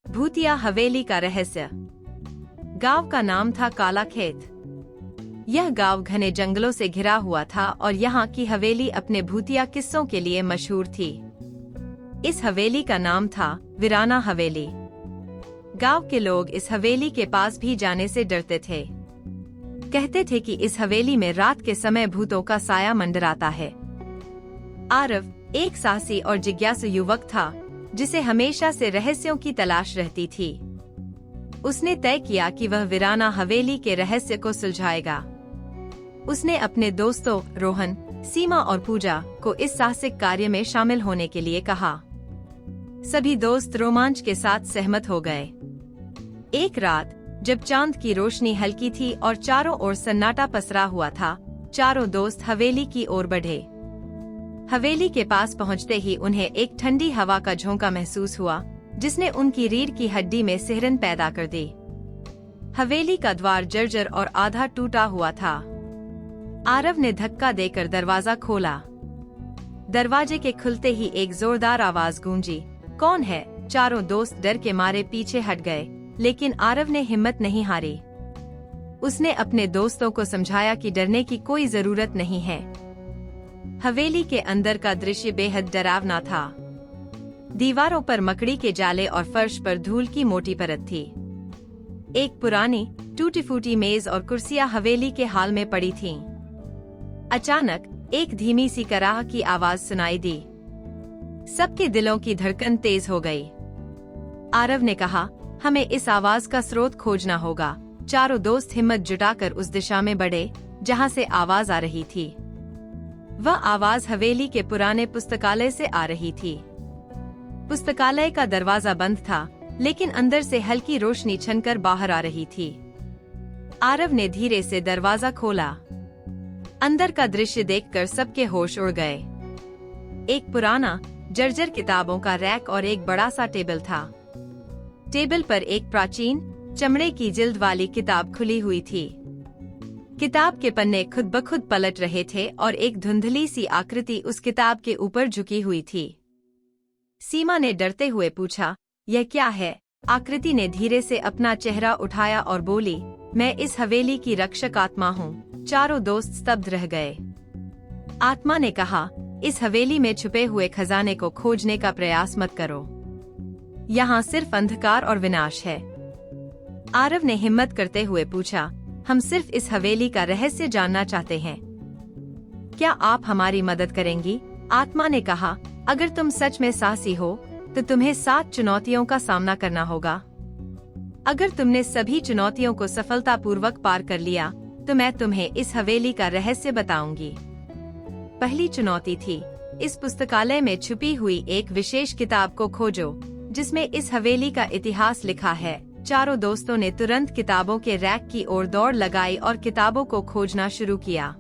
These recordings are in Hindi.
भूतिया हवेली का रहस्य। गांव का नाम था काला खेत। यह गांव घने जंगलों से घिरा हुआ था और यहाँ की हवेली अपने भूतिया किस्सों के लिए मशहूर थी। इस हवेली का नाम था वीराना हवेली। गांव के लोग इस हवेली के पास भी जाने से डरते थे। कहते थे कि इस हवेली में रात के समय भूतों का साया मंडराता है। आरव एक साहसी और जिज्ञासु युवक था जिसे हमेशा से रहस्यों की तलाश रहती थी। उसने तय किया कि वह वीराना हवेली के रहस्य को सुलझाएगा। उसने अपने दोस्तों रोहन, सीमा और पूजा को इस साहसिक कार्य में शामिल होने के लिए कहा। सभी दोस्त रोमांच के साथ सहमत हो गए। एक रात जब चांद की रोशनी हल्की थी और चारों ओर सन्नाटा पसरा हुआ था, चारों दोस्त हवेली की ओर बढ़े। हवेली के पास पहुंचते ही उन्हें एक ठंडी हवा का झोंका महसूस हुआ जिसने उनकी रीढ़ की हड्डी में सिहरन पैदा कर दी। हवेली का द्वार जर्जर और आधा टूटा हुआ था। आरव ने धक्का देकर दरवाजा खोला। दरवाजे के खुलते ही एक जोरदार आवाज गूंजी, कौन है? चारों दोस्त डर के मारे पीछे हट गए, लेकिन आरव ने हिम्मत नहीं हारी। उसने अपने दोस्तों को समझाया कि डरने की कोई जरूरत नहीं है। हवेली के अंदर का दृश्य बेहद डरावना था। दीवारों पर मकड़ी के जाले और फर्श पर धूल की मोटी परत थी। एक पुरानी टूटी फूटी मेज और कुर्सियां हवेली के हाल में पड़ी थीं। अचानक एक धीमी सी कराह की आवाज सुनाई दी। सबके दिलों की धड़कन तेज हो गई। आरव ने कहा, हमें इस आवाज का स्रोत खोजना होगा। चारों दोस्त हिम्मत जुटाकर उस दिशा में बढ़े जहां से आवाज आ रही थी। वह आवाज हवेली के पुराने पुस्तकालय से आ रही थी। पुस्तकालय का दरवाजा बंद था, लेकिन अंदर से हल्की रोशनी छनकर बाहर आ रही थी। आरव ने धीरे से दरवाजा खोला। अंदर का दृश्य देखकर सबके होश उड़ गए। एक पुराना जर्जर किताबों का रैक और एक बड़ा सा टेबल था। टेबल पर एक प्राचीन चमड़े की जिल्द वाली किताब खुली हुई थी। किताब के पन्ने खुद ब खुद पलट रहे थे और एक धुंधली सी आकृति उस किताब के ऊपर झुकी हुई थी। सीमा ने डरते हुए पूछा, यह क्या है? आकृति ने धीरे से अपना चेहरा उठाया और बोली, मैं इस हवेली की रक्षक आत्मा हूँ। चारों दोस्त स्तब्ध रह गए। आत्मा ने कहा, इस हवेली में छुपे हुए खजाने को खोजने का प्रयास मत करो। यहाँ सिर्फ अंधकार और विनाश है। आरव ने हिम्मत करते हुए पूछा, हम सिर्फ इस हवेली का रहस्य जानना चाहते हैं। क्या आप हमारी मदद करेंगी? आत्मा ने कहा, अगर तुम सच में साहसी हो तो तुम्हें 7 चुनौतियों का सामना करना होगा। अगर तुमने सभी चुनौतियों को सफलतापूर्वक पार कर लिया तो मैं तुम्हें इस हवेली का रहस्य बताऊंगी। पहली चुनौती थी, इस पुस्तकालय में छुपी हुई एक विशेष किताब को खोजो जिसमें इस हवेली का इतिहास लिखा है। चारों दोस्तों ने तुरंत किताबों के रैक की ओर दौड़ लगाई और किताबों को खोजना शुरू किया।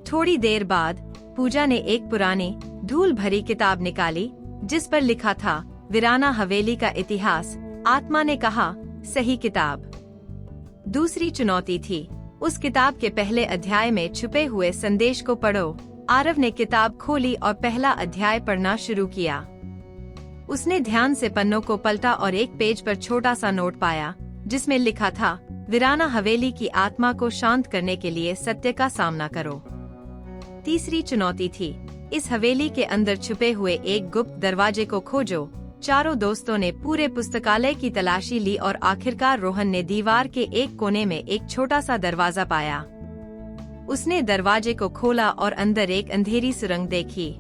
थोड़ी देर बाद पूजा ने एक पुरानी धूल भरी किताब निकाली जिस पर लिखा था वीराना हवेली का इतिहास। आत्मा ने कहा, सही किताब। दूसरी चुनौती थी, उस किताब के पहले अध्याय में छुपे हुए संदेश को पढ़ो। आरव ने किताब खोली और पहला अध्याय पढ़ना शुरू किया। उसने ध्यान से पन्नों को पलटा और एक पेज पर छोटा सा नोट पाया जिसमें लिखा था, वीराना हवेली की आत्मा को शांत करने के लिए सत्य का सामना करो। तीसरी चुनौती थी, इस हवेली के अंदर छुपे हुए एक गुप्त दरवाजे को खोजो। चारों दोस्तों ने पूरे पुस्तकालय की तलाशी ली और आखिरकार रोहन ने दीवार के एक कोने में एक छोटा सा दरवाजा पाया। उसने दरवाजे को खोला और अंदर एक अंधेरी सुरंग देखी।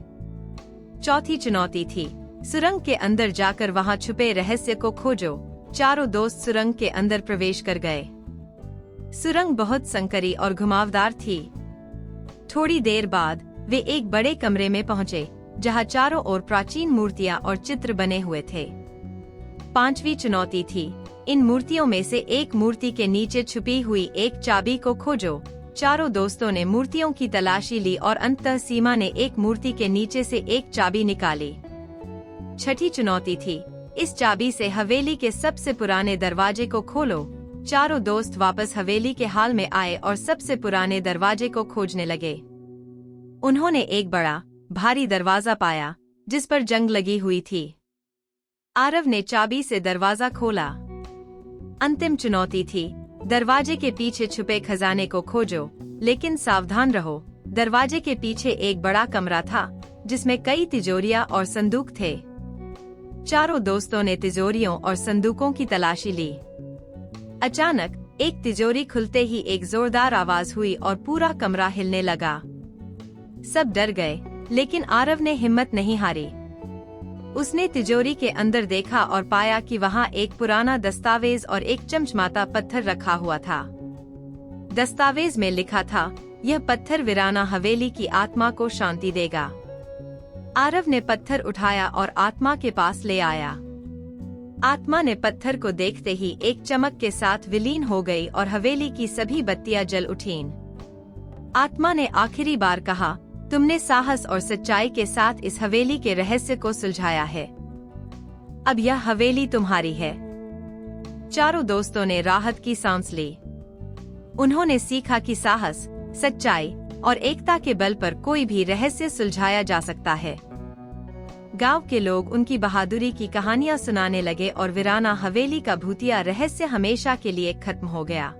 चौथी चुनौती थी, सुरंग के अंदर जाकर वहां छुपे रहस्य को खोजो। चारों दोस्त सुरंग के अंदर प्रवेश कर गए। सुरंग बहुत संकरी और घुमावदार थी। थोड़ी देर बाद वे एक बड़े कमरे में पहुंचे जहां चारों ओर प्राचीन मूर्तियां और चित्र बने हुए थे। पांचवी चुनौती थी, इन मूर्तियों में से एक मूर्ति के नीचे छुपी हुई एक चाबी को खोजो। चारों दोस्तों ने मूर्तियों की तलाशी ली और अंततः सीमा ने एक मूर्ति के नीचे से एक चाबी निकाली। छठी चुनौती थी, इस चाबी से हवेली के सबसे पुराने दरवाजे को खोलो। चारों दोस्त वापस हवेली के हाल में आए और सबसे पुराने दरवाजे को खोजने लगे। उन्होंने एक बड़ा भारी दरवाजा पाया जिस पर जंग लगी हुई थी। आरव ने चाबी से दरवाजा खोला। अंतिम चुनौती थी, दरवाजे के पीछे छुपे खजाने को खोजो, लेकिन सावधान रहो। दरवाजे के पीछे एक बड़ा कमरा था जिसमें कई तिजोरियां और संदूक थे। चारों दोस्तों ने तिजोरियों और संदूकों की तलाशी ली। अचानक एक तिजोरी खुलते ही एक जोरदार आवाज हुई और पूरा कमरा हिलने लगा। सब डर गए, लेकिन आरव ने हिम्मत नहीं हारी। उसने तिजोरी के अंदर देखा और पाया कि वहां एक पुराना दस्तावेज और एक चमचमाता पत्थर रखा हुआ था। दस्तावेज में लिखा था, यह पत्थर वीराना हवेली की आत्मा को शांति देगा। आरव ने पत्थर उठाया और आत्मा के पास ले आया। आत्मा ने पत्थर को देखते ही एक चमक के साथ विलीन हो गई और हवेली की सभी बत्तियां जल उठीं। आत्मा ने आखिरी बार कहा, तुमने साहस और सच्चाई के साथ इस हवेली के रहस्य को सुलझाया है। अब यह हवेली तुम्हारी है। चारों दोस्तों ने राहत की सांस ली। उन्होंने सीखा कि साहस, सच्चाई और एकता के बल पर कोई भी रहस्य सुलझाया जा सकता है। गांव के लोग उनकी बहादुरी की कहानियां सुनाने लगे और वीराना हवेली का भूतिया रहस्य हमेशा के लिए खत्म हो गया।